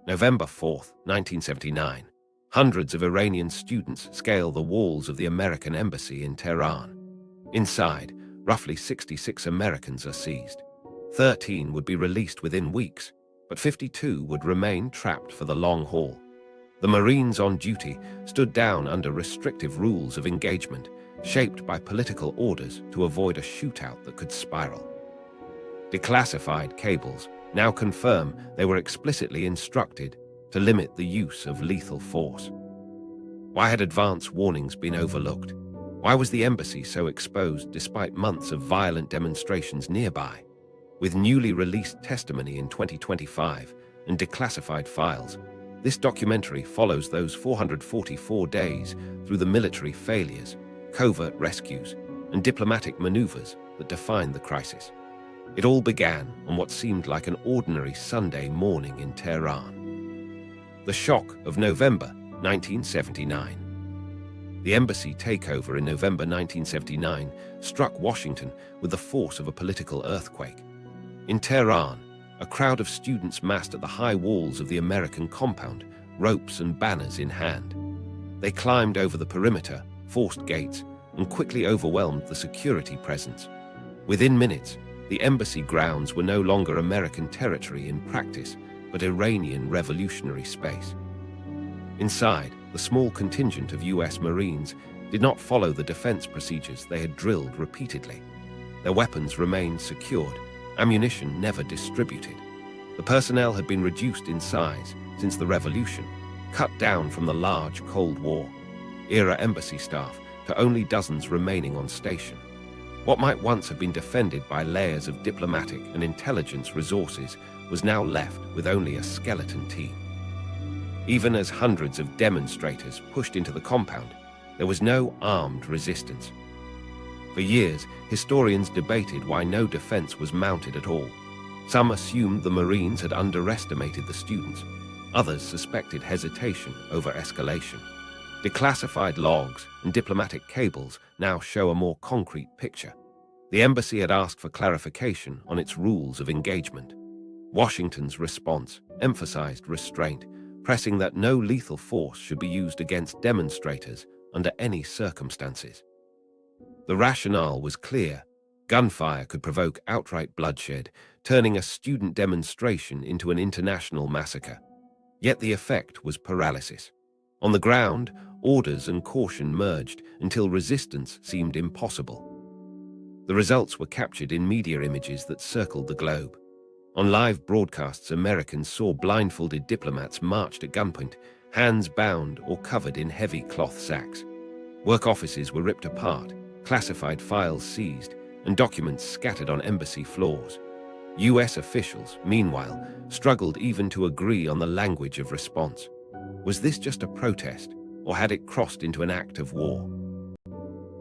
November 4, 1979. Hundreds of Iranian students scale the walls of the American embassy in Tehran. Inside, roughly 66 Americans are seized. 13 would be released within weeks, but 52 would remain trapped for the long haul. The Marines on duty stood down under restrictive rules of engagement, shaped by political orders to avoid a shootout that could spiral. Declassified cables now confirm they were explicitly instructed to limit the use of lethal force. Why had advance warnings been overlooked? Why was the embassy so exposed despite months of violent demonstrations nearby? With newly released testimony in 2025 and declassified files, this documentary follows those 444 days through the military failures, covert rescues, and diplomatic maneuvers that defined the crisis. It all began on what seemed like an ordinary Sunday morning in Tehran. The shock of November 1979. The embassy takeover in November 1979 struck Washington with the force of a political earthquake. In Tehran, a crowd of students massed at the high walls of the American compound, ropes and banners in hand. They climbed over the perimeter, forced gates, and quickly overwhelmed the security presence. Within minutes, the embassy grounds were no longer American territory in practice, but Iranian revolutionary space. Inside, the small contingent of US Marines did not follow the defense procedures they had drilled repeatedly. Their weapons remained secured, ammunition never distributed. The personnel had been reduced in size since the revolution, cut down from the large Cold War-era embassy staff to only dozens remaining on station. What might once have been defended by layers of diplomatic and intelligence resources was now left with only a skeleton team. Even as hundreds of demonstrators pushed into the compound, there was no armed resistance. For years, historians debated why no defense was mounted at all. Some assumed the Marines had underestimated the students. Others suspected hesitation over escalation. Declassified logs and diplomatic cables now show a more concrete picture. The embassy had asked for clarification on its rules of engagement. Washington's response emphasized restraint, pressing that no lethal force should be used against demonstrators under any circumstances. The rationale was clear. Gunfire could provoke outright bloodshed, turning a student demonstration into an international massacre. Yet the effect was paralysis. On the ground, orders and caution merged until resistance seemed impossible. The results were captured in media images that circled the globe. On live broadcasts, Americans saw blindfolded diplomats marched at gunpoint, hands bound or covered in heavy cloth sacks. Work offices were ripped apart, classified files seized, and documents scattered on embassy floors. US officials, meanwhile, struggled even to agree on the language of response. Was this just a protest, or had it crossed into an act of war?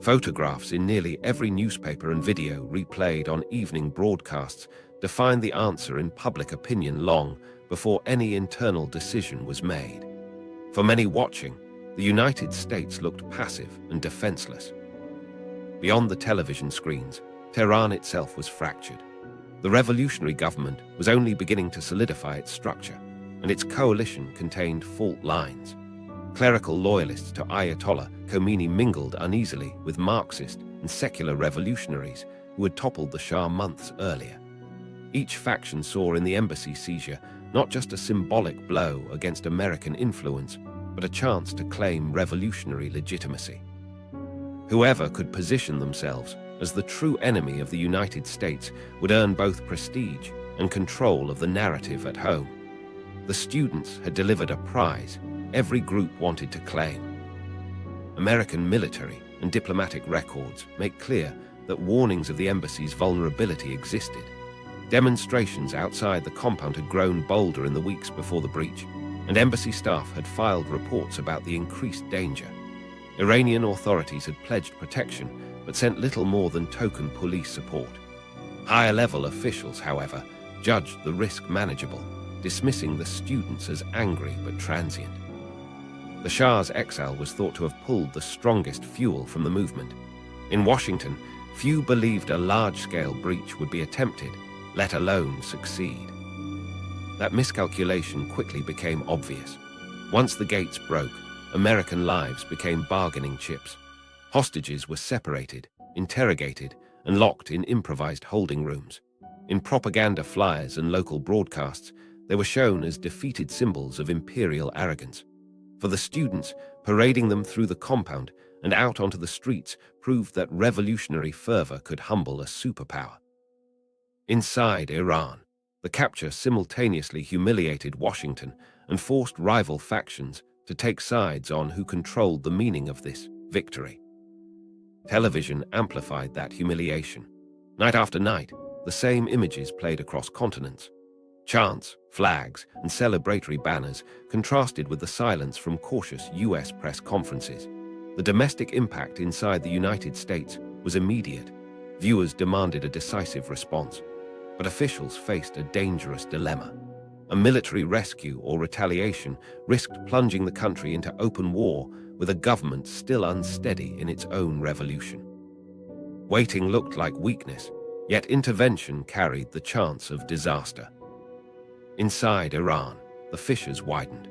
Photographs in nearly every newspaper and video replayed on evening broadcasts defined the answer in public opinion long before any internal decision was made. For many watching, the United States looked passive and defenseless. Beyond the television screens, Tehran itself was fractured. The revolutionary government was only beginning to solidify its structure, and its coalition contained fault lines. Clerical loyalists to Ayatollah Khomeini mingled uneasily with Marxist and secular revolutionaries who had toppled the Shah months earlier. Each faction saw in the embassy seizure not just a symbolic blow against American influence, but a chance to claim revolutionary legitimacy. Whoever could position themselves as the true enemy of the United States would earn both prestige and control of the narrative at home. The students had delivered a prize every group wanted to claim. American military and diplomatic records make clear that warnings of the embassy's vulnerability existed. Demonstrations outside the compound had grown bolder in the weeks before the breach, and embassy staff had filed reports about the increased danger. Iranian authorities had pledged protection, but sent little more than token police support. Higher-level officials, however, judged the risk manageable, dismissing the students as angry but transient. The Shah's exile was thought to have pulled the strongest fuel from the movement. In Washington, few believed a large-scale breach would be attempted, let alone succeed. That miscalculation quickly became obvious. Once the gates broke, American lives became bargaining chips. Hostages were separated, interrogated, and locked in improvised holding rooms. In propaganda flyers and local broadcasts, they were shown as defeated symbols of imperial arrogance. For the students, parading them through the compound and out onto the streets proved that revolutionary fervor could humble a superpower. Inside Iran, the capture simultaneously humiliated Washington and forced rival factions to take sides on who controlled the meaning of this victory. Television amplified that humiliation. Night after night, the same images played across continents. Chants, flags, and celebratory banners contrasted with the silence from cautious US press conferences. The domestic impact inside the United States was immediate. Viewers demanded a decisive response, but officials faced a dangerous dilemma. A military rescue or retaliation risked plunging the country into open war with a government still unsteady in its own revolution. Waiting looked like weakness, yet intervention carried the chance of disaster. Inside Iran, the fissures widened.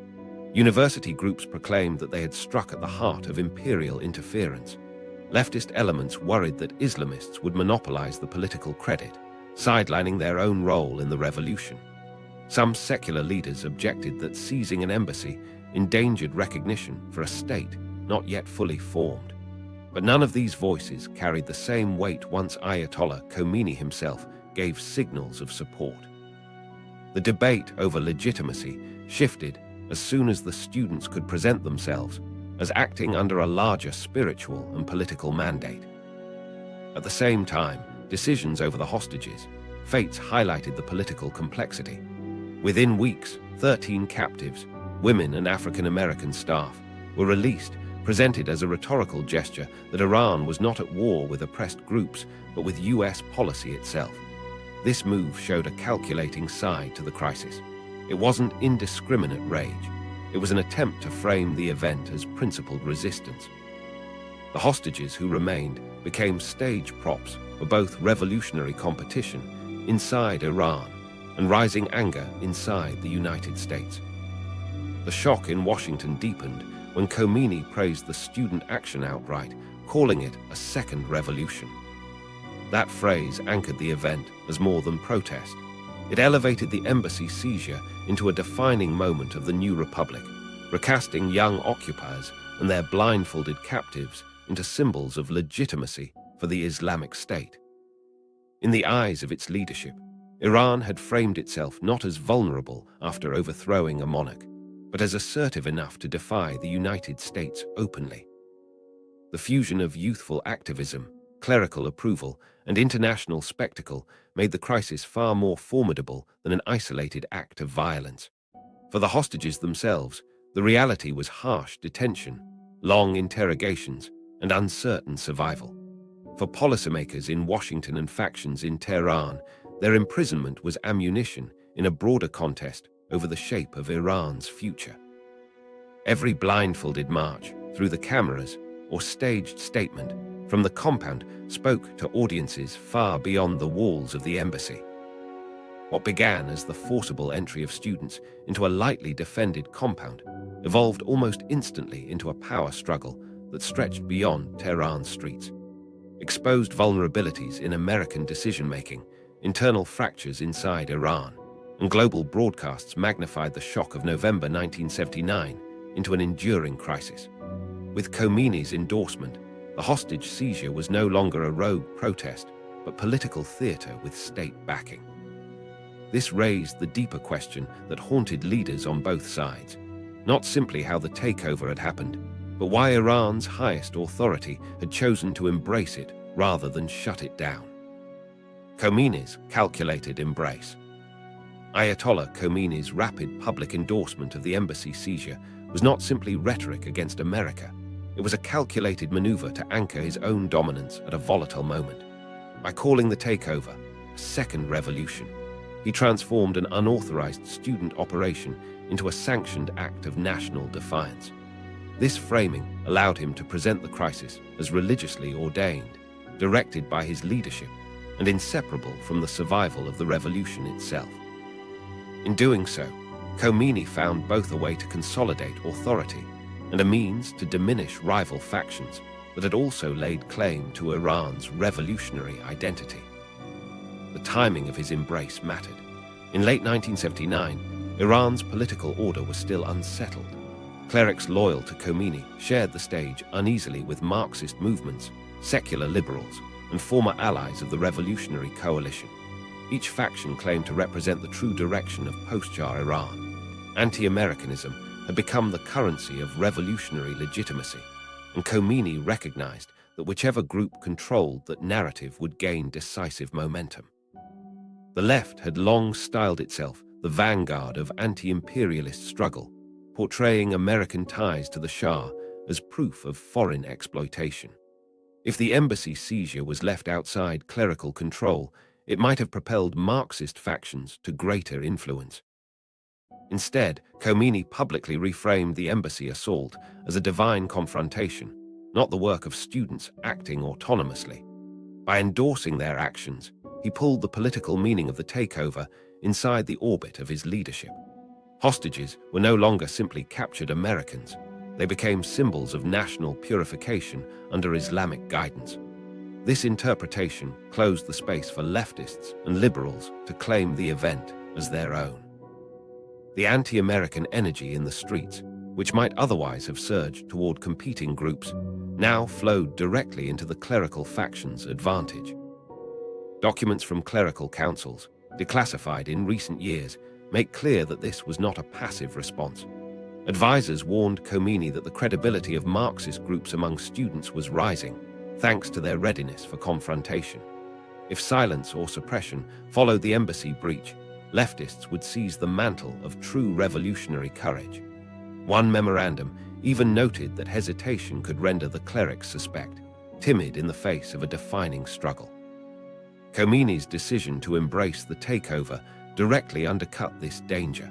University groups proclaimed that they had struck at the heart of imperial interference. Leftist elements worried that Islamists would monopolize the political credit, sidelining their own role in the revolution. Some secular leaders objected that seizing an embassy endangered recognition for a state not yet fully formed. But none of these voices carried the same weight once Ayatollah Khomeini himself gave signals of support. The debate over legitimacy shifted as soon as the students could present themselves as acting under a larger spiritual and political mandate. At the same time, decisions over the hostages' fates highlighted the political complexity. Within weeks, 13 captives, women and African American staff, were released, presented as a rhetorical gesture that Iran was not at war with oppressed groups, but with US policy itself. This move showed a calculating side to the crisis. It wasn't indiscriminate rage. It was an attempt to frame the event as principled resistance. The hostages who remained became stage props for both revolutionary competition inside Iran and rising anger inside the United States. The shock in Washington deepened when Khomeini praised the student action outright, calling it a second revolution. That phrase anchored the event as more than protest. It elevated the embassy seizure into a defining moment of the new republic, recasting young occupiers and their blindfolded captives into symbols of legitimacy for the Islamic State. In the eyes of its leadership, Iran had framed itself not as vulnerable after overthrowing a monarch, but as assertive enough to defy the United States openly. The fusion of youthful activism, clerical approval, and international spectacle made the crisis far more formidable than an isolated act of violence. For the hostages themselves, the reality was harsh detention, long interrogations, and uncertain survival. For policymakers in Washington and factions in Tehran, their imprisonment was ammunition in a broader contest over the shape of Iran's future. Every blindfolded march through the cameras or staged statement from the compound spoke to audiences far beyond the walls of the embassy. What began as the forcible entry of students into a lightly defended compound evolved almost instantly into a power struggle that stretched beyond Tehran's streets. Exposed vulnerabilities in American decision-making, internal fractures inside Iran, and global broadcasts magnified the shock of November 1979 into an enduring crisis. With Khomeini's endorsement, the hostage seizure was no longer a rogue protest, but political theater with state backing. This raised the deeper question that haunted leaders on both sides, not simply how the takeover had happened, but why Iran's highest authority had chosen to embrace it rather than shut it down. Khomeini's calculated embrace. Ayatollah Khomeini's rapid public endorsement of the embassy seizure was not simply rhetoric against America. It was a calculated maneuver to anchor his own dominance at a volatile moment. By calling the takeover a second revolution, he transformed an unauthorized student operation into a sanctioned act of national defiance. This framing allowed him to present the crisis as religiously ordained, directed by his leadership, and inseparable from the survival of the revolution itself. In doing so, Khomeini found both a way to consolidate authority and a means to diminish rival factions that had also laid claim to Iran's revolutionary identity. The timing of his embrace mattered. In late 1979, Iran's political order was still unsettled. Clerics loyal to Khomeini shared the stage uneasily with Marxist movements, secular liberals, and former allies of the revolutionary coalition. Each faction claimed to represent the true direction of post-Shah Iran. Anti-Americanism had become the currency of revolutionary legitimacy, and Khomeini recognized that whichever group controlled that narrative would gain decisive momentum. The left had long styled itself the vanguard of anti-imperialist struggle, portraying American ties to the Shah as proof of foreign exploitation. If the embassy seizure was left outside clerical control, it might have propelled Marxist factions to greater influence. Instead, Khomeini publicly reframed the embassy assault as a divine confrontation, not the work of students acting autonomously. By endorsing their actions, he pulled the political meaning of the takeover inside the orbit of his leadership. Hostages were no longer simply captured Americans. They became symbols of national purification under Islamic guidance. This interpretation closed the space for leftists and liberals to claim the event as their own. The anti-American energy in the streets, which might otherwise have surged toward competing groups, now flowed directly into the clerical faction's advantage. Documents from clerical councils, declassified in recent years, make clear that this was not a passive response. Advisors warned Khomeini that the credibility of Marxist groups among students was rising, thanks to their readiness for confrontation. If silence or suppression followed the embassy breach, leftists would seize the mantle of true revolutionary courage. One memorandum even noted that hesitation could render the clerics suspect, timid in the face of a defining struggle. Khomeini's decision to embrace the takeover directly undercut this danger.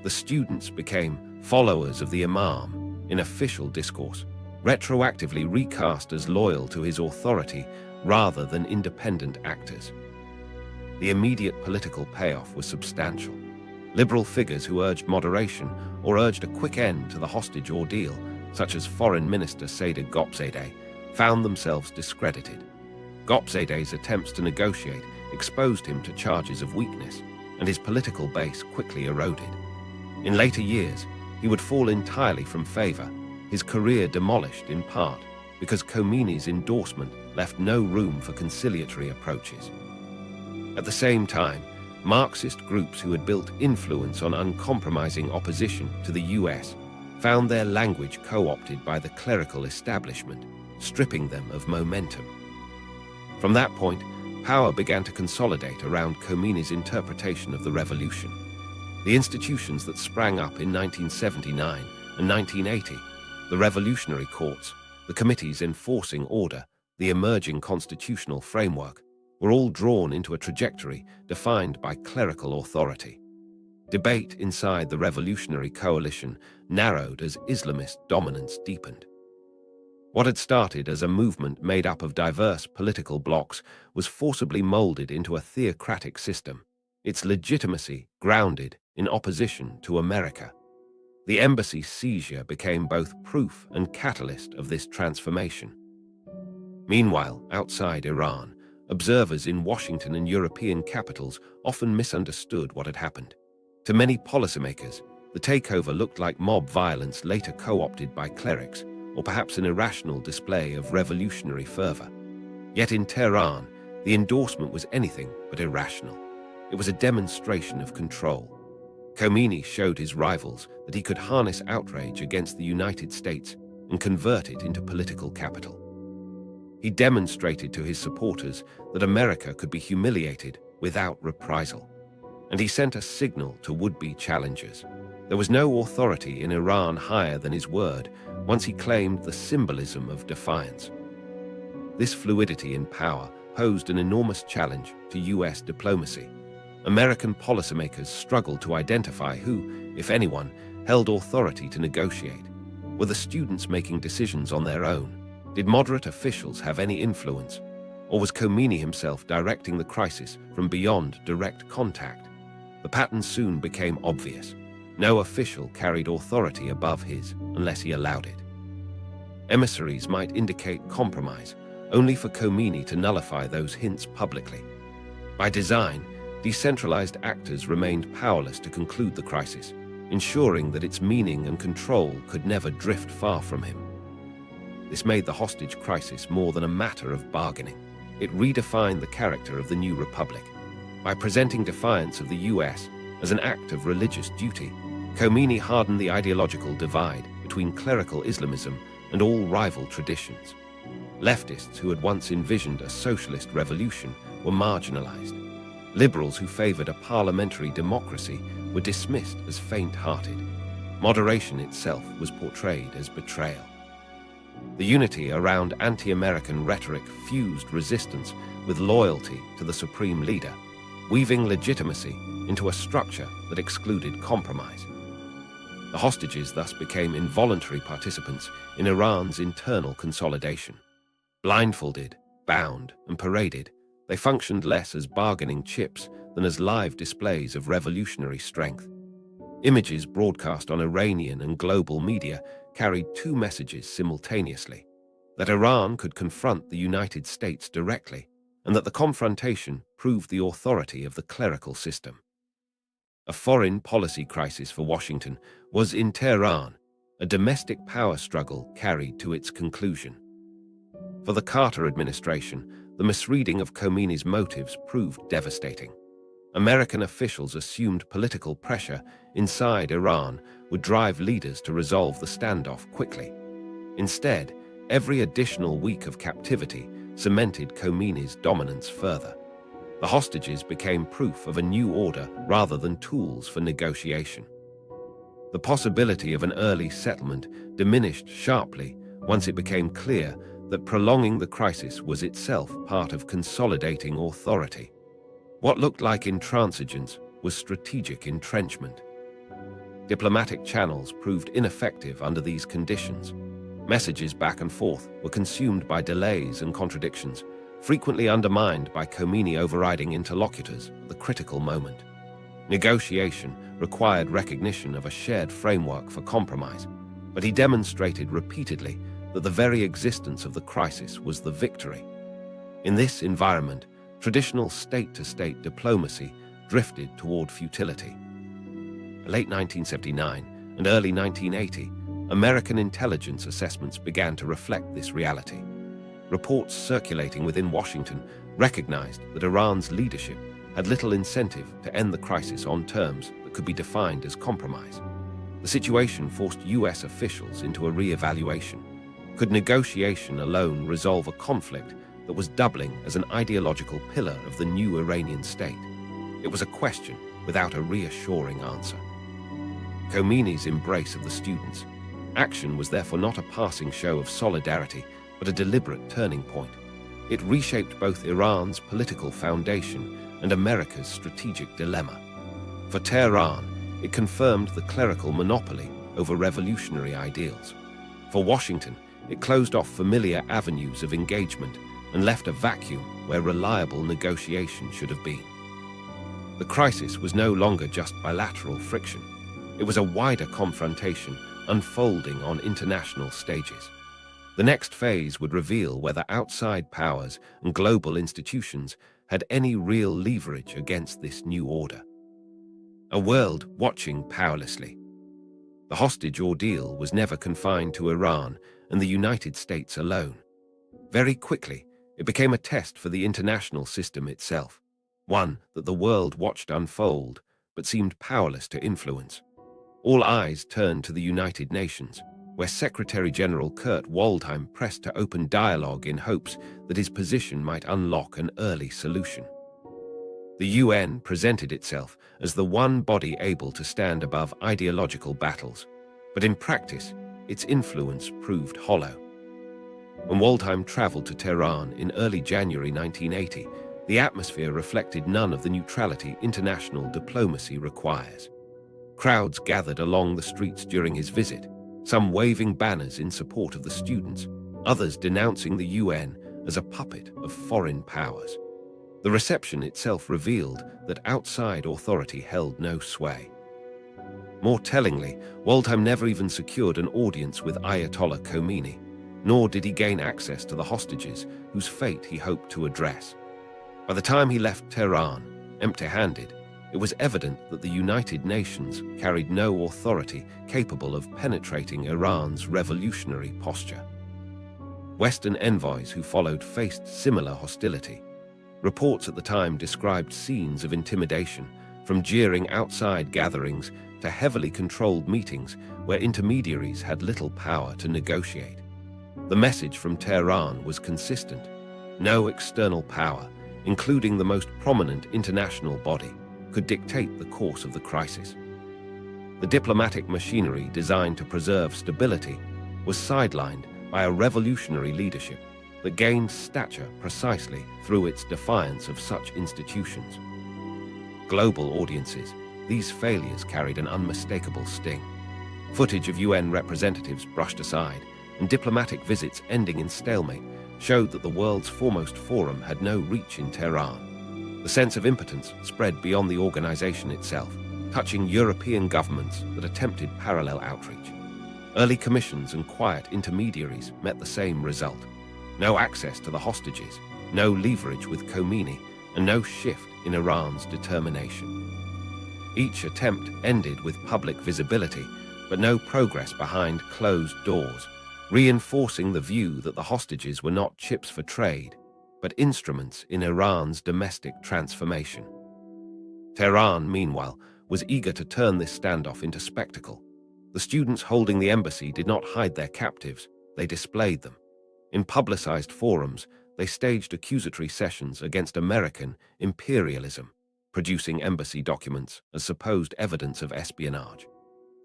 The students became followers of the Imam in official discourse, retroactively recast as loyal to his authority rather than independent actors. The immediate political payoff was substantial. Liberal figures who urged moderation or urged a quick end to the hostage ordeal, such as Foreign Minister Sader Gopzadeh, found themselves discredited. Gopzadeh's attempts to negotiate exposed him to charges of weakness, and his political base quickly eroded. In later years, he would fall entirely from favor, his career demolished in part because Khomeini's endorsement left no room for conciliatory approaches. At the same time, Marxist groups who had built influence on uncompromising opposition to the US found their language co-opted by the clerical establishment, stripping them of momentum. From that point, power began to consolidate around Khomeini's interpretation of the revolution. The institutions that sprang up in 1979 and 1980, the revolutionary courts, the committees enforcing order, the emerging constitutional framework, were all drawn into a trajectory defined by clerical authority. Debate inside the revolutionary coalition narrowed as Islamist dominance deepened. What had started as a movement made up of diverse political blocs was forcibly molded into a theocratic system, its legitimacy grounded in opposition to America. The embassy seizure became both proof and catalyst of this transformation. Meanwhile, outside Iran, observers in Washington and European capitals often misunderstood what had happened. To many policymakers, the takeover looked like mob violence later co-opted by clerics, or perhaps an irrational display of revolutionary fervor. Yet in Tehran, the endorsement was anything but irrational. It was a demonstration of control. Khomeini showed his rivals that he could harness outrage against the United States and convert it into political capital. He demonstrated to his supporters that America could be humiliated without reprisal, and he sent a signal to would-be challengers. There was no authority in Iran higher than his word once he claimed the symbolism of defiance. This fluidity in power posed an enormous challenge to US diplomacy. American policymakers struggled to identify who, if anyone, held authority to negotiate. Were the students making decisions on their own? Did moderate officials have any influence? Or was Khomeini himself directing the crisis from beyond direct contact? The pattern soon became obvious. No official carried authority above his unless he allowed it. Emissaries might indicate compromise, only for Khomeini to nullify those hints publicly. By design, decentralized actors remained powerless to conclude the crisis, ensuring that its meaning and control could never drift far from him. This made the hostage crisis more than a matter of bargaining. It redefined the character of the new republic. By presenting defiance of the US as an act of religious duty, Khomeini hardened the ideological divide between clerical Islamism and all rival traditions. Leftists who had once envisioned a socialist revolution were marginalized. Liberals who favored a parliamentary democracy were dismissed as faint-hearted. Moderation itself was portrayed as betrayal. The unity around anti-American rhetoric fused resistance with loyalty to the supreme leader, weaving legitimacy into a structure that excluded compromise. The hostages thus became involuntary participants in Iran's internal consolidation. Blindfolded, bound, and paraded, they functioned less as bargaining chips than as live displays of revolutionary strength. Images broadcast on Iranian and global media carried two messages simultaneously: that Iran could confront the United States directly, and that the confrontation proved the authority of the clerical system. A foreign policy crisis for Washington was in Tehran, a domestic power struggle carried to its conclusion. For the Carter administration, the misreading of Khomeini's motives proved devastating. American officials assumed political pressure inside Iran would drive leaders to resolve the standoff quickly. Instead, every additional week of captivity cemented Khomeini's dominance further. The hostages became proof of a new order rather than tools for negotiation. The possibility of an early settlement diminished sharply once it became clear that prolonging the crisis was itself part of consolidating authority. What looked like intransigence was strategic entrenchment. Diplomatic channels proved ineffective under these conditions. Messages back and forth were consumed by delays and contradictions, frequently undermined by Khomeini overriding interlocutors at the critical moment. Negotiation required recognition of a shared framework for compromise, but he demonstrated repeatedly that the very existence of the crisis was the victory. In this environment, traditional state-to-state diplomacy drifted toward futility. Late 1979 and early 1980, American intelligence assessments began to reflect this reality. Reports circulating within Washington recognized that Iran's leadership had little incentive to end the crisis on terms that could be defined as compromise. The situation forced US officials into a re-evaluation. Could negotiation alone resolve a conflict that was doubling as an ideological pillar of the new Iranian state? It was a question without a reassuring answer. Khomeini's embrace of the students. Action was therefore not a passing show of solidarity, but a deliberate turning point. It reshaped both Iran's political foundation and America's strategic dilemma. For Tehran, it confirmed the clerical monopoly over revolutionary ideals. For Washington, it closed off familiar avenues of engagement and left a vacuum where reliable negotiation should have been. The crisis was no longer just bilateral friction. It was a wider confrontation unfolding on international stages. The next phase would reveal whether outside powers and global institutions had any real leverage against this new order. A world watching powerlessly. The hostage ordeal was never confined to Iran and the United States alone. Very quickly, it became a test for the international system itself, one that the world watched unfold but seemed powerless to influence. All eyes turned to the United Nations, where Secretary General Kurt Waldheim pressed to open dialogue in hopes that his position might unlock an early solution. The UN presented itself as the one body able to stand above ideological battles, but in practice, its influence proved hollow. When Waldheim traveled to Tehran in early January 1980, the atmosphere reflected none of the neutrality international diplomacy requires. Crowds gathered along the streets during his visit, some waving banners in support of the students, others denouncing the UN as a puppet of foreign powers. The reception itself revealed that outside authority held no sway. More tellingly, Waldheim never even secured an audience with Ayatollah Khomeini, nor did he gain access to the hostages whose fate he hoped to address. By the time he left Tehran, empty-handed, it was evident that the United Nations carried no authority capable of penetrating Iran's revolutionary posture. Western envoys who followed faced similar hostility. Reports at the time described scenes of intimidation, from jeering outside gatherings to heavily controlled meetings where intermediaries had little power to negotiate. The message from Tehran was consistent. No external power, including the most prominent international body, could dictate the course of the crisis. The diplomatic machinery designed to preserve stability was sidelined by a revolutionary leadership that gained stature precisely through its defiance of such institutions. Global audiences, these failures carried an unmistakable sting. Footage of UN representatives brushed aside and diplomatic visits ending in stalemate showed that the world's foremost forum had no reach in Tehran. The sense of impotence spread beyond the organization itself, touching European governments that attempted parallel outreach. Early commissions and quiet intermediaries met the same result. No access to the hostages, no leverage with Khomeini, and no shift in Iran's determination. Each attempt ended with public visibility, but no progress behind closed doors, reinforcing the view that the hostages were not chips for trade, but instruments in Iran's domestic transformation. Tehran, meanwhile, was eager to turn this standoff into spectacle. The students holding the embassy did not hide their captives, they displayed them. In publicized forums, they staged accusatory sessions against American imperialism, producing embassy documents as supposed evidence of espionage.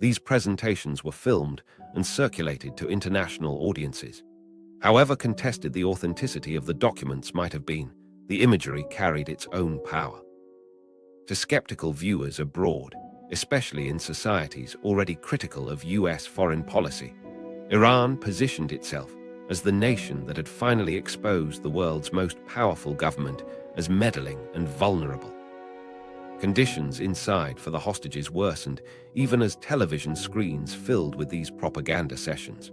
These presentations were filmed and circulated to international audiences. However contested the authenticity of the documents might have been, the imagery carried its own power. To skeptical viewers abroad, especially in societies already critical of US foreign policy, Iran positioned itself as the nation that had finally exposed the world's most powerful government as meddling and vulnerable. Conditions inside for the hostages worsened even as television screens filled with these propaganda sessions.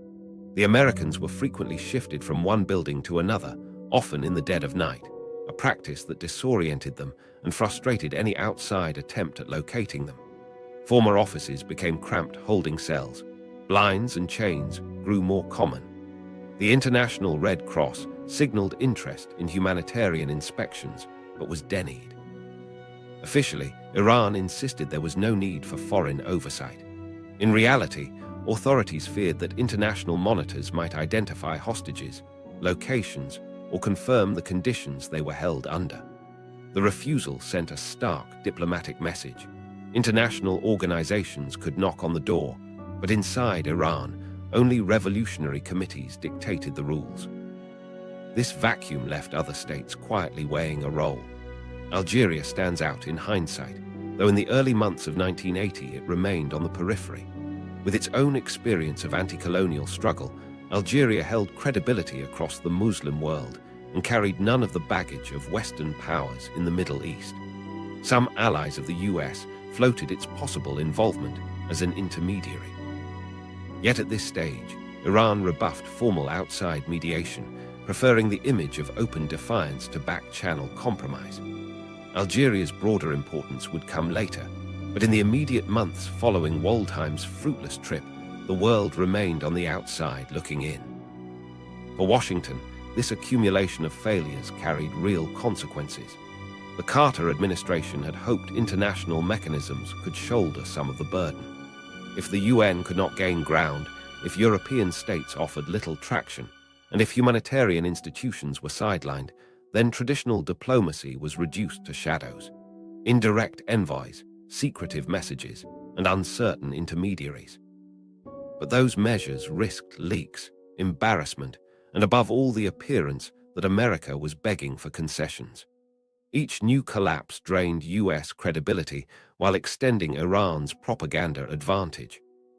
The Americans were frequently shifted from one building to another, often in the dead of night, a practice that disoriented them and frustrated any outside attempt at locating them. Former offices became cramped holding cells. Blinds and chains grew more common. The International Red Cross signaled interest in humanitarian inspections, but was denied. Officially, Iran insisted there was no need for foreign oversight. In reality, authorities feared that international monitors might identify hostages, locations, or confirm the conditions they were held under. The refusal sent a stark diplomatic message. International organizations could knock on the door, but inside Iran, only revolutionary committees dictated the rules. This vacuum left other states quietly weighing a role. Algeria stands out in hindsight, though in the early months of 1980 it remained on the periphery. With its own experience of anti-colonial struggle, Algeria held credibility across the Muslim world and carried none of the baggage of Western powers in the Middle East. Some allies of the US floated its possible involvement as an intermediary. Yet at this stage, Iran rebuffed formal outside mediation, preferring the image of open defiance to back-channel compromise. Algeria's broader importance would come later, but in the immediate months following Waldheim's fruitless trip, the world remained on the outside looking in. For Washington, this accumulation of failures carried real consequences. The Carter administration had hoped international mechanisms could shoulder some of the burden. If the UN could not gain ground, if European states offered little traction, and if humanitarian institutions were sidelined, then traditional diplomacy was reduced to shadows. Indirect envoys, secretive messages, and uncertain intermediaries. But those measures risked leaks, embarrassment, and above all the appearance that America was begging for concessions. Each new collapse drained US credibility while extending Iran's propaganda advantage.